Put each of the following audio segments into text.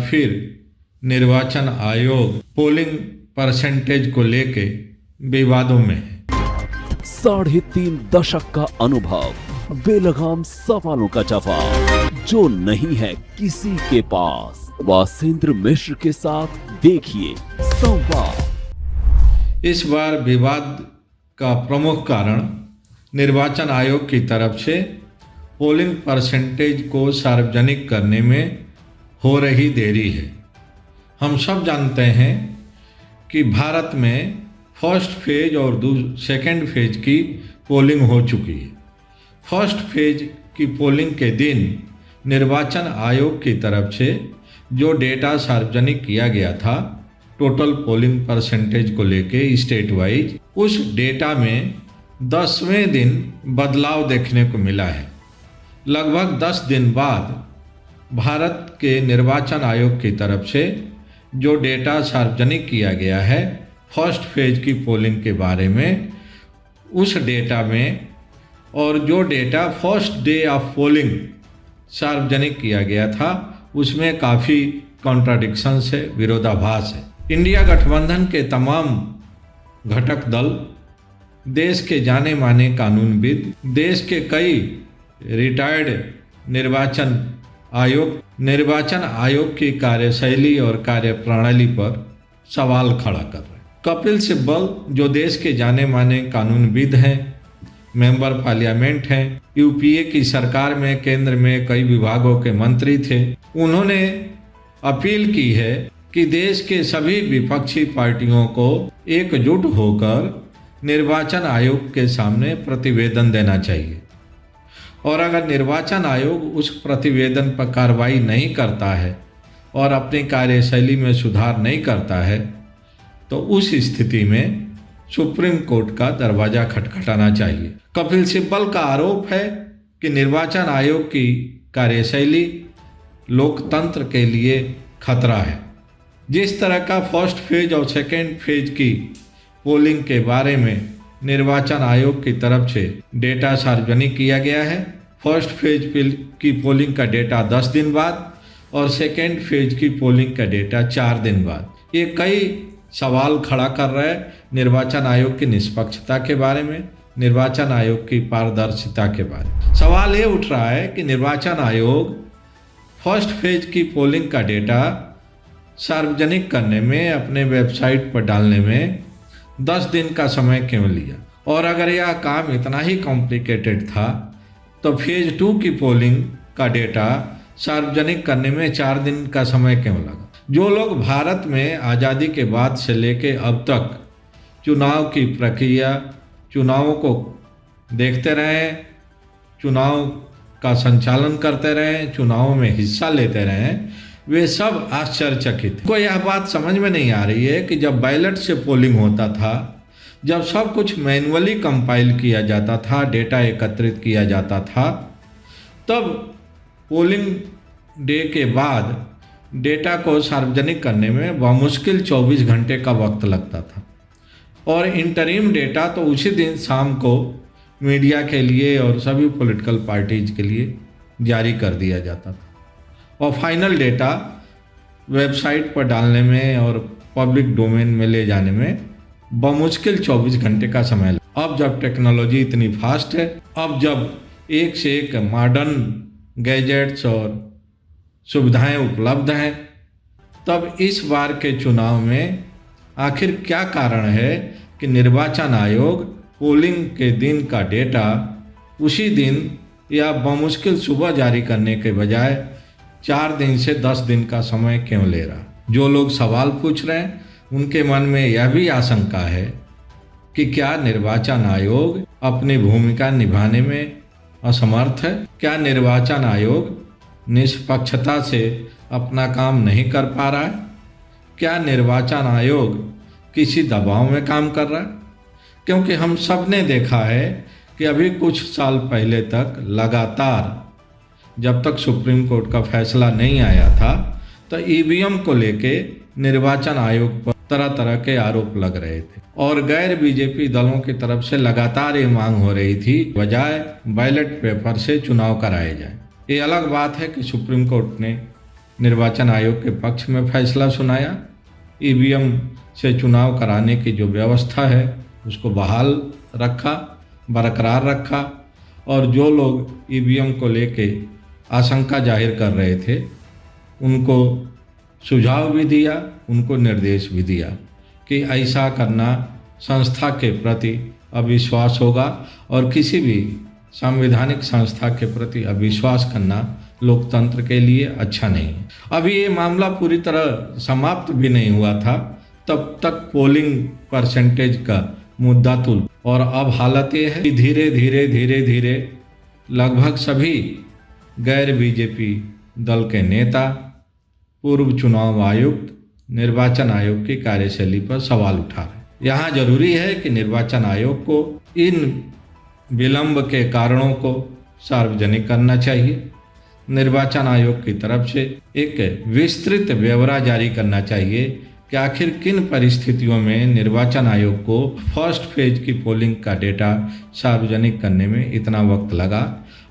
फिर निर्वाचन आयोग पोलिंग परसेंटेज को लेके विवादों में है। 3.5 दशक का अनुभव, बेलगाम सवालों का जवाब जो नहीं है किसी के पास। वासेंद्र मिश्र के साथ देखिए संवाद। इस बार विवाद का प्रमुख कारण निर्वाचन आयोग की तरफ से पोलिंग परसेंटेज को सार्वजनिक करने में हो रही देरी है। हम सब जानते हैं कि भारत में फर्स्ट फेज और सेकेंड फेज की पोलिंग हो चुकी है। फर्स्ट फेज की पोलिंग के दिन निर्वाचन आयोग की तरफ से जो डेटा सार्वजनिक किया गया था टोटल पोलिंग परसेंटेज को लेके स्टेट वाइज, उस डेटा में 10वें दिन बदलाव देखने को मिला है। लगभग 10 दिन बाद भारत के निर्वाचन आयोग की तरफ से जो डेटा सार्वजनिक किया गया है फर्स्ट फेज की पोलिंग के बारे में, उस डेटा में और जो data first day of polling सार्वजनिक किया गया था उसमें काफ़ी कॉन्ट्राडिक्शंस है, विरोधाभास है। इंडिया गठबंधन के तमाम घटक दल, देश के जाने माने कानूनविद, देश के कई रिटायर्ड निर्वाचन आयोग की कार्यशैली और कार्यप्रणाली पर सवाल खड़ा कर रहे हैं। कपिल सिब्बल जो देश के जाने माने कानूनविद हैं, मेंबर पार्लियामेंट हैं, यूपीए की सरकार में केंद्र में कई विभागों के मंत्री थे, उन्होंने अपील की है कि देश के सभी विपक्षी पार्टियों को एकजुट होकर निर्वाचन आयोग के सामने प्रतिवेदन देना चाहिए और अगर निर्वाचन आयोग उस प्रतिवेदन पर कार्रवाई नहीं करता है और अपनी कार्यशैली में सुधार नहीं करता है तो उस स्थिति में सुप्रीम कोर्ट का दरवाजा खटखटाना चाहिए। कपिल सिब्बल का आरोप है कि निर्वाचन आयोग की कार्यशैली लोकतंत्र के लिए खतरा है। जिस तरह का फर्स्ट फेज और सेकेंड फेज की पोलिंग के बारे में निर्वाचन आयोग की तरफ से डेटा सार्वजनिक किया गया है, फर्स्ट फेज की पोलिंग का डेटा 10 दिन बाद और सेकेंड फेज की पोलिंग का डेटा 4 दिन बाद, ये कई सवाल खड़ा कर रहा है निर्वाचन आयोग की निष्पक्षता के बारे में, निर्वाचन आयोग की पारदर्शिता के बारे में। सवाल ये उठ रहा है कि निर्वाचन आयोग फर्स्ट फेज की पोलिंग का डेटा सार्वजनिक करने में, अपने वेबसाइट पर डालने में 10 दिन का समय क्यों लिया, और अगर यह काम इतना ही कॉम्प्लिकेटेड था तो फेज 2 की पोलिंग का डेटा सार्वजनिक करने में 4 दिन का समय क्यों लगा। जो लोग भारत में आज़ादी के बाद से लेके अब तक चुनाव की प्रक्रिया, चुनावों को देखते रहे, चुनाव का संचालन करते रहे, चुनावों में हिस्सा लेते रहे, वे सब आश्चर्यचकित। को यह बात समझ में नहीं आ रही है कि जब बैलेट से पोलिंग होता था, जब सब कुछ मैन्युअली कंपाइल किया जाता था, डेटा एकत्रित किया जाता था, तब पोलिंग डे के बाद डेटा को सार्वजनिक करने में बमुश्किल 24 घंटे का वक्त लगता था और इंटरिम डेटा तो उसी दिन शाम को मीडिया के लिए और सभी पॉलिटिकल पार्टीज के लिए जारी कर दिया जाता था और फाइनल डेटा वेबसाइट पर डालने में और पब्लिक डोमेन में ले जाने में बमुश्किल 24 घंटे का समय लगा। अब जब टेक्नोलॉजी इतनी फास्ट है, अब जब एक से एक मॉडर्न गैजेट्स और सुविधाएं उपलब्ध हैं, तब इस बार के चुनाव में आखिर क्या कारण है कि निर्वाचन आयोग पोलिंग के दिन का डेटा उसी दिन या बमुश्किल सुबह जारी करने के बजाय 4 दिन से 10 दिन का समय क्यों ले रहा। जो लोग सवाल पूछ रहे हैं उनके मन में यह भी आशंका है कि क्या निर्वाचन आयोग अपनी भूमिका निभाने में असमर्थ है, क्या निर्वाचन आयोग निष्पक्षता से अपना काम नहीं कर पा रहा है, क्या निर्वाचन आयोग किसी दबाव में काम कर रहा है। क्योंकि हम सब ने देखा है कि अभी कुछ साल पहले तक लगातार जब तक सुप्रीम कोर्ट का फैसला नहीं आया था तो ईवीएम को लेके निर्वाचन आयोग पर तरह तरह के आरोप लग रहे थे और गैर बीजेपी दलों की तरफ से लगातार ये मांग हो रही थी बजाय बैलेट पेपर से चुनाव कराए जाए। ये अलग बात है कि सुप्रीम कोर्ट ने निर्वाचन आयोग के पक्ष में फैसला सुनाया। ईवीएम से चुनाव कराने की जो व्यवस्था है उसको बहाल रखा, बरकरार रखा, और जो लोग ईवीएम को लेके आशंका जाहिर कर रहे थे उनको सुझाव भी दिया, उनको निर्देश भी दिया कि ऐसा करना संस्था के प्रति अविश्वास होगा और किसी भी संवैधानिक संस्था के प्रति अविश्वास करना लोकतंत्र के लिए अच्छा नहीं है। अभी ये मामला पूरी तरह समाप्त भी नहीं हुआ था, तब तक पोलिंग परसेंटेज का मुद्दा तुल, और अब हालत ये है कि धीरे धीरे लगभग सभी गैर बीजेपी दल के नेता पूर्व चुनाव आयुक्त निर्वाचन आयोग की कार्यशैली पर सवाल उठा रहे। यहाँ जरूरी है कि निर्वाचन आयोग को इन विलंब के कारणों को सार्वजनिक करना चाहिए। निर्वाचन आयोग की तरफ से एक विस्तृत ब्यौरा जारी करना चाहिए कि आखिर किन परिस्थितियों में निर्वाचन आयोग को फर्स्ट फेज की पोलिंग का डेटा सार्वजनिक करने में इतना वक्त लगा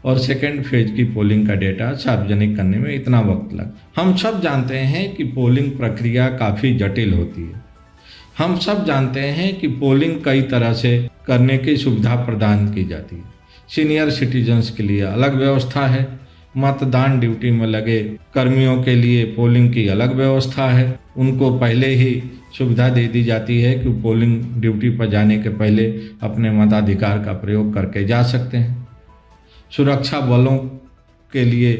और सेकेंड फेज की पोलिंग का डेटा सार्वजनिक करने में इतना वक्त लगा। हम सब जानते हैं कि पोलिंग प्रक्रिया काफ़ी जटिल होती है। हम सब जानते हैं कि पोलिंग कई तरह से करने की सुविधा प्रदान की जाती है। सीनियर सिटीजन्स के लिए अलग व्यवस्था है, मतदान ड्यूटी में लगे कर्मियों के लिए पोलिंग की अलग व्यवस्था है। उनको पहले ही सुविधा दे दी जाती है कि पोलिंग ड्यूटी पर जाने के पहले अपने मताधिकार का प्रयोग करके जा सकते हैं। सुरक्षा बलों के लिए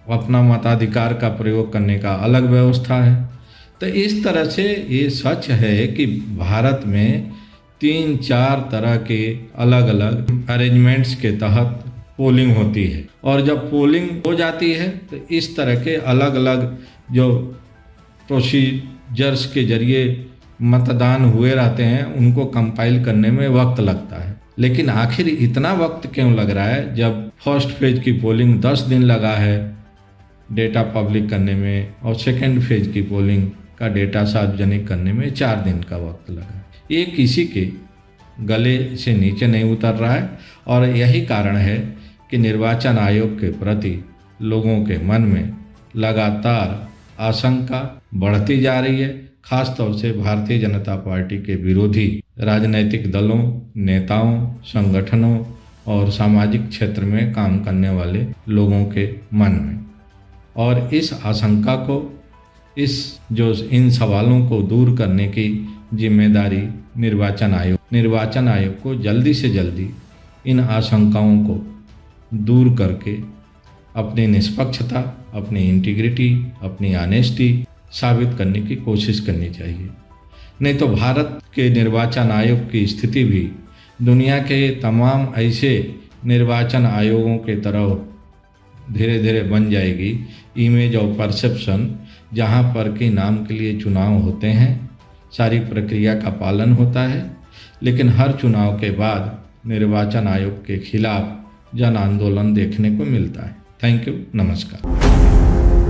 अपना मताधिकार का प्रयोग करने का अलग व्यवस्था है। तो इस तरह से ये सच है कि भारत में 3-4 तरह के अलग अलग अरेंजमेंट्स के तहत पोलिंग होती है, और जब पोलिंग हो जाती है तो इस तरह के अलग अलग जो प्रोसीजर्स के जरिए मतदान हुए रहते हैं उनको कंपाइल करने में वक्त लगता है। लेकिन आखिर इतना वक्त क्यों लग रहा है जब फर्स्ट फेज की पोलिंग 10 दिन लगा है डेटा पब्लिक करने में और सेकेंड फेज की पोलिंग का डेटा सार्वजनिक करने में 4 दिन का वक्त लगा। ये किसी के गले से नीचे नहीं उतर रहा है, और यही कारण है कि निर्वाचन आयोग के प्रति लोगों के मन में लगातार आशंका बढ़ती जा रही है। खास तौर से भारतीय जनता पार्टी के विरोधी राजनीतिक दलों, नेताओं, संगठनों और सामाजिक क्षेत्र में काम करने वाले लोगों के मन में। और इस आशंका को, इन सवालों को दूर करने की जिम्मेदारी निर्वाचन आयोग को जल्दी से जल्दी इन आशंकाओं को दूर करके अपनी निष्पक्षता, अपनी इंटीग्रिटी, अपनी ऑनेस्टी साबित करने की कोशिश करनी चाहिए। नहीं तो भारत के निर्वाचन आयोग की स्थिति भी दुनिया के तमाम ऐसे निर्वाचन आयोगों के तरह धीरे धीरे बन जाएगी, इमेज और परसेप्शन, जहाँ पर कि नाम के लिए चुनाव होते हैं, सारी प्रक्रिया का पालन होता है, लेकिन हर चुनाव के बाद निर्वाचन आयोग के खिलाफ जन आंदोलन देखने को मिलता है। थैंक यू, नमस्कार।